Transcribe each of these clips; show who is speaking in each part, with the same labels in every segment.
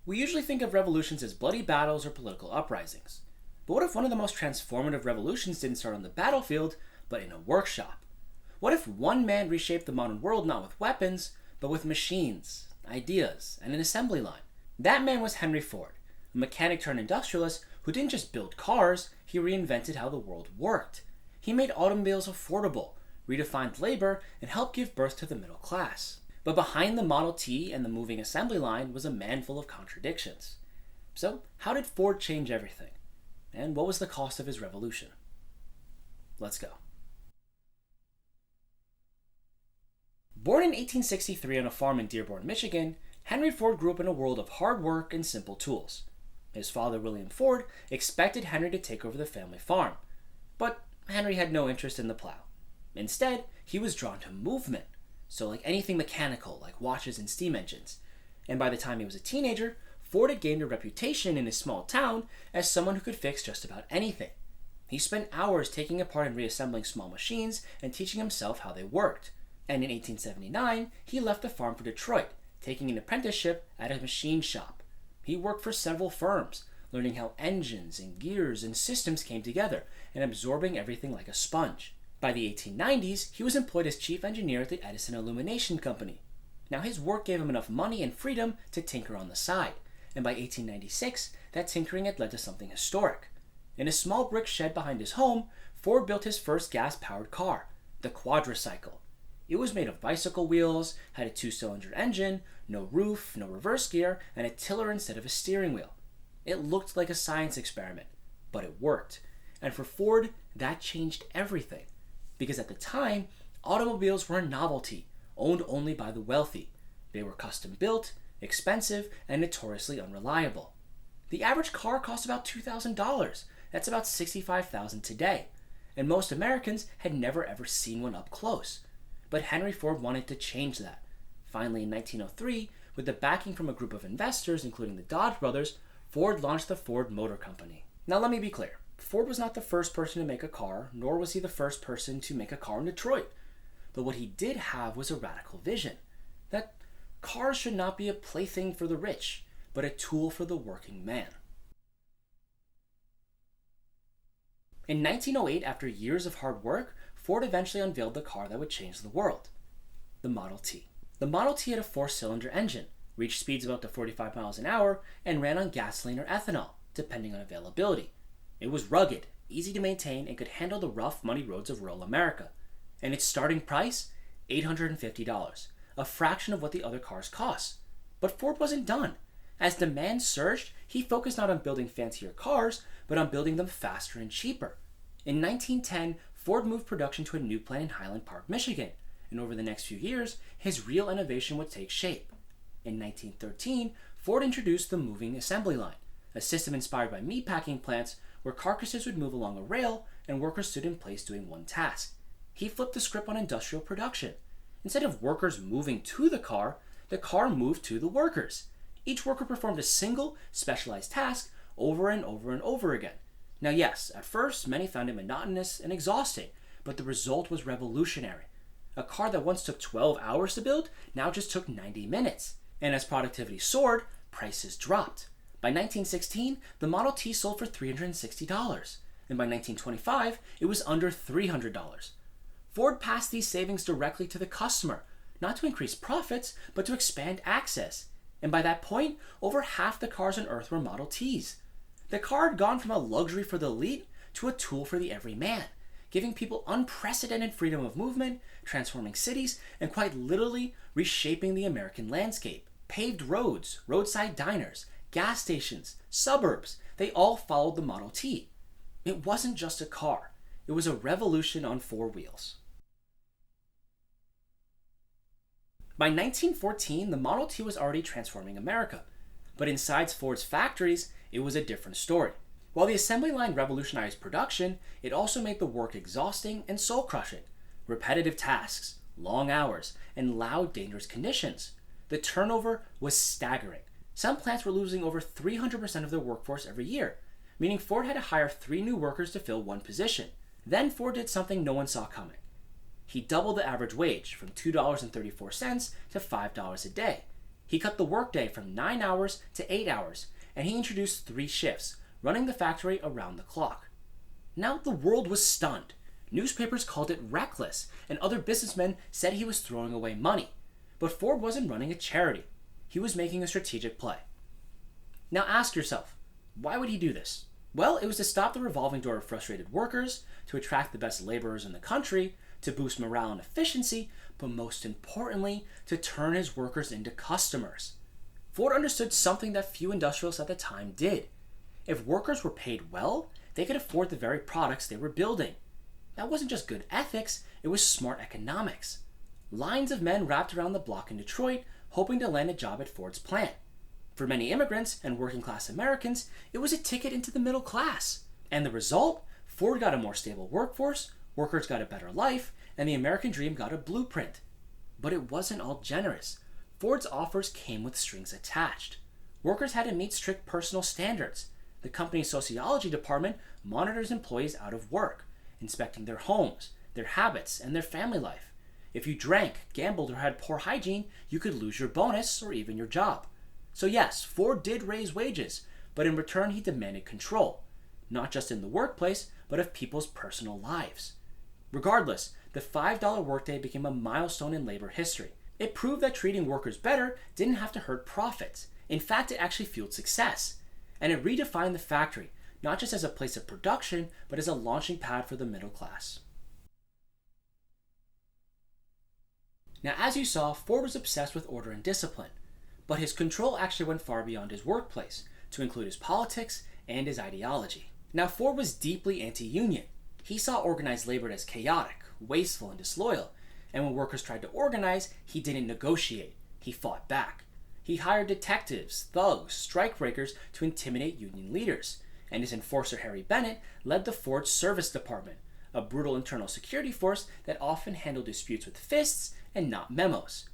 Speaker 1: We usually think of revolutions as bloody battles or political uprisings. But what if one of the most transformative revolutions didn't start on the battlefield, but in a workshop? What if one man reshaped the modern world not with weapons, but with machines, ideas, and an assembly line? That man was Henry Ford, a mechanic turned industrialist who didn't just build cars, he reinvented how the world worked. He made automobiles affordable, redefined labor, and helped give birth to the middle class. But behind the Model T and the moving assembly line was a man full of contradictions. So, how did Ford change everything? And what was the cost of his revolution? Let's go. Born in 1863 on a farm in Dearborn, Michigan, Henry Ford grew up in a world of hard work and simple tools. His father, William Ford, expected Henry to take over the family farm. But Henry had no interest in the plow. Instead, he was drawn to movement. So like anything mechanical, like watches and steam engines. And by the time he was a teenager, Ford had gained a reputation in his small town as someone who could fix just about anything. He spent hours taking apart and reassembling small machines and teaching himself how they worked. And in 1879, he left the farm for Detroit, taking an apprenticeship at a machine shop. He worked for several firms, learning how engines and gears and systems came together and absorbing everything like a sponge. By the 1890s, he was employed as chief engineer at the Edison Illumination Company. Now his work gave him enough money and freedom to tinker on the side, and by 1896, that tinkering had led to something historic. In a small brick shed behind his home, Ford built his first gas-powered car, the quadricycle. It was made of bicycle wheels, had a 2-cylinder engine, no roof, no reverse gear, and a tiller instead of a steering wheel. It looked like a science experiment, but it worked. And for Ford, that changed everything. Because at the time, automobiles were a novelty, owned only by the wealthy. They were custom built, expensive, and notoriously unreliable. The average car cost about $2,000. That's about $65,000 today. And most Americans had never ever seen one up close. But Henry Ford wanted to change that. Finally, in 1903, with the backing from a group of investors, including the Dodge brothers, Ford launched the Ford Motor Company. Now let me be clear. Ford was not the first person to make a car, nor was he the first person to make a car in Detroit. But what he did have was a radical vision. That cars should not be a plaything for the rich, but a tool for the working man. In 1908, after years of hard work, Ford eventually unveiled the car that would change the world, the Model T. The Model T had a 4-cylinder engine, reached speeds of up to 45 miles an hour, and ran on gasoline or ethanol, depending on availability. It was rugged, easy to maintain, and could handle the rough, muddy roads of rural America. And its starting price? $850, a fraction of what the other cars cost. But Ford wasn't done. As demand surged, he focused not on building fancier cars, but on building them faster and cheaper. In 1910, Ford moved production to a new plant in Highland Park, Michigan, and over the next few years, his real innovation would take shape. In 1913, Ford introduced the moving assembly line, a system inspired by meatpacking plants where carcasses would move along a rail and workers stood in place doing one task. He flipped the script on industrial production. Instead of workers moving to the car moved to the workers. Each worker performed a single, specialized task over and over and over again. Now yes, at first many found it monotonous and exhausting, but the result was revolutionary. A car that once took 12 hours to build now just took 90 minutes. And as productivity soared, prices dropped. By 1916, the Model T sold for $360, and by 1925, it was under $300. Ford passed these savings directly to the customer, not to increase profits, but to expand access. And by that point, over half the cars on Earth were Model Ts. The car had gone from a luxury for the elite to a tool for the everyman, giving people unprecedented freedom of movement, transforming cities, and quite literally reshaping the American landscape. Paved roads, roadside diners, gas stations, suburbs, they all followed the Model T. It wasn't just a car. It was a revolution on 4 wheels. By 1914, the Model T was already transforming America. But inside Ford's factories, it was a different story. While the assembly line revolutionized production, it also made the work exhausting and soul-crushing. Repetitive tasks, long hours, and loud, dangerous conditions. The turnover was staggering. Some plants were losing over 300% of their workforce every year, meaning Ford had to hire 3 new workers to fill one position. Then Ford did something no one saw coming. He doubled the average wage from $2.34 to $5 a day. He cut the workday from 9 hours to 8 hours, and he introduced 3 shifts, running the factory around the clock. Now the world was stunned. Newspapers called it reckless, and other businessmen said he was throwing away money. But Ford wasn't running a charity. He was making a strategic play. Now ask yourself, why would he do this? Well, it was to stop the revolving door of frustrated workers, to attract the best laborers in the country, to boost morale and efficiency, but most importantly, to turn his workers into customers. Ford understood something that few industrialists at the time did. If workers were paid well, they could afford the very products they were building. That wasn't just good ethics, it was smart economics. Lines of men wrapped around the block in Detroit, hoping to land a job at Ford's plant. For many immigrants and working-class Americans, it was a ticket into the middle class. And the result? Ford got a more stable workforce, workers got a better life, and the American dream got a blueprint. But it wasn't all generous. Ford's offers came with strings attached. Workers had to meet strict personal standards. The company's sociology department monitors employees out of work, inspecting their homes, their habits, and their family life. If you drank, gambled, or had poor hygiene, you could lose your bonus or even your job. So yes, Ford did raise wages, but in return he demanded control, not just in the workplace, but of people's personal lives. Regardless, the $5 workday became a milestone in labor history. It proved that treating workers better didn't have to hurt profits. In fact, it actually fueled success. And it redefined the factory, not just as a place of production, but as a launching pad for the middle class. Now, as you saw, Ford was obsessed with order and discipline, but his control actually went far beyond his workplace, to include his politics and his ideology. Now, Ford was deeply anti-union. He saw organized labor as chaotic, wasteful, and disloyal, and when workers tried to organize, he didn't negotiate. He fought back. He hired detectives, thugs, strikebreakers to intimidate union leaders, and his enforcer Harry Bennett led the Ford Service Department, a brutal internal security force that often handled disputes with fists and not memos.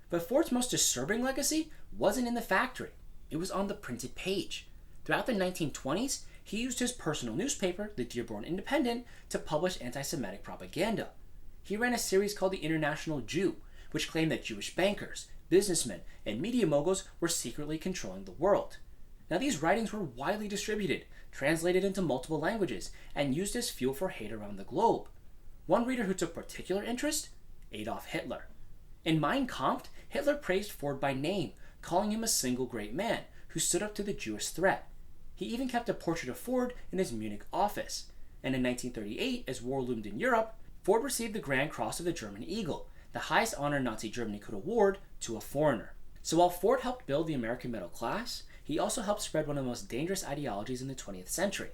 Speaker 1: But Ford's most disturbing legacy wasn't in the factory. It was on the printed page. Throughout the 1920s, he used his personal newspaper, the Dearborn Independent, to publish anti-Semitic propaganda. He ran a series called the International Jew, which claimed that Jewish bankers, businessmen, and media moguls were secretly controlling the world. Now, these writings were widely distributed, translated into multiple languages, and used as fuel for hate around the globe. One reader who took particular interest? Adolf Hitler. In Mein Kampf, Hitler praised Ford by name, calling him a single great man who stood up to the Jewish threat. He even kept a portrait of Ford in his Munich office. And in 1938, as war loomed in Europe, Ford received the Grand Cross of the German Eagle, the highest honor Nazi Germany could award to a foreigner. So while Ford helped build the American middle class, he also helped spread one of the most dangerous ideologies in the 20th century.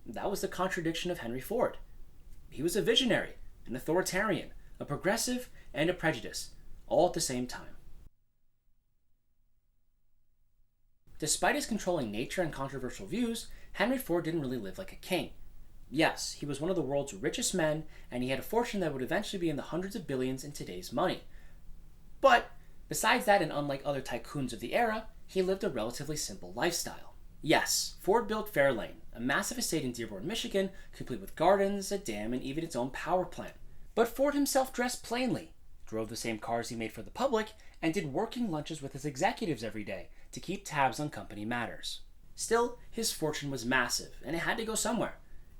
Speaker 1: That was the contradiction of Henry Ford. He was a visionary, an authoritarian, a progressive, and a prejudice, all at the same time. Despite his controlling nature and controversial views, Henry Ford didn't really live like a king. Yes, he was one of the world's richest men, and he had a fortune that would eventually be in the hundreds of billions in today's money. But, besides that, and unlike other tycoons of the era, he lived a relatively simple lifestyle. Yes, Ford built Fairlane, a massive estate in Dearborn, Michigan, complete with gardens, a dam, and even its own power plant. But Ford himself dressed plainly, drove the same cars he made for the public, and did working lunches with his executives every day to keep tabs on company matters. Still, his fortune was massive, and it had to go somewhere.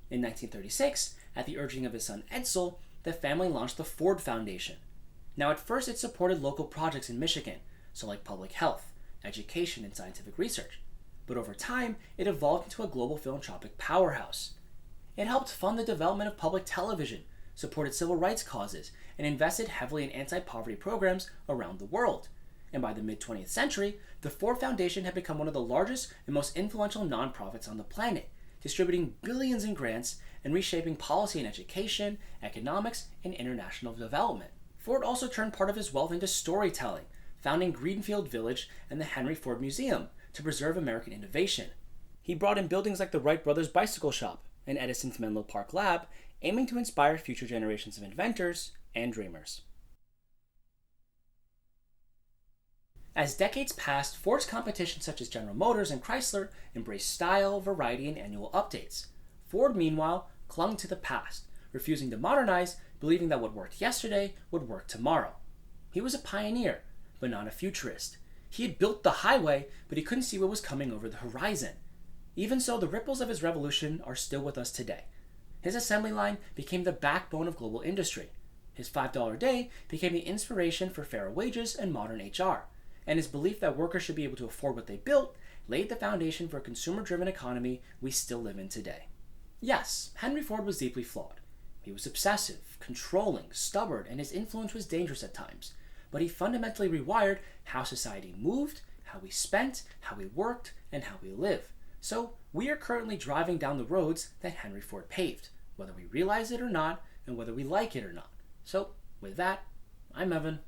Speaker 1: In 1936, at the urging of his son Edsel, the family launched the Ford Foundation. Now, at first it supported local projects in Michigan, so like public health, education, and scientific research. But over time, it evolved into a global philanthropic powerhouse. It helped fund the development of public television, supported civil rights causes, and invested heavily in anti-poverty programs around the world. And by the mid-20th century, the Ford Foundation had become one of the largest and most influential nonprofits on the planet, distributing billions in grants and reshaping policy in education, economics, and international development. Ford also turned part of his wealth into storytelling, founding Greenfield Village and the Henry Ford Museum to preserve American innovation. He brought in buildings like the Wright Brothers Bicycle Shop and Edison's Menlo Park Lab, aiming to inspire future generations of inventors and dreamers. As decades passed, Ford's competition such as General Motors and Chrysler embraced style, variety, and annual updates. Ford, meanwhile, clung to the past, refusing to modernize, believing that what worked yesterday would work tomorrow. He was a pioneer, but not a futurist. He had built the highway, but he couldn't see what was coming over the horizon. Even so, the ripples of his revolution are still with us today. His assembly line became the backbone of global industry. His $5 a day became the inspiration for fairer wages and modern HR. And his belief that workers should be able to afford what they built laid the foundation for a consumer-driven economy we still live in today. Yes, Henry Ford was deeply flawed. He was obsessive, controlling, stubborn, and his influence was dangerous at times. But he fundamentally rewired how society moved, how we spent, how we worked, and how we live. So we are currently driving down the roads that Henry Ford paved, whether we realize it or not, and whether we like it or not. So with that, I'm Evan,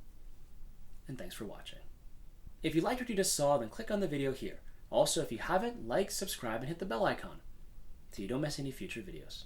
Speaker 1: and thanks for watching. If you liked what you just saw, then click on the video here. Also, if you haven't, like, subscribe, and hit the bell icon so you don't miss any future videos.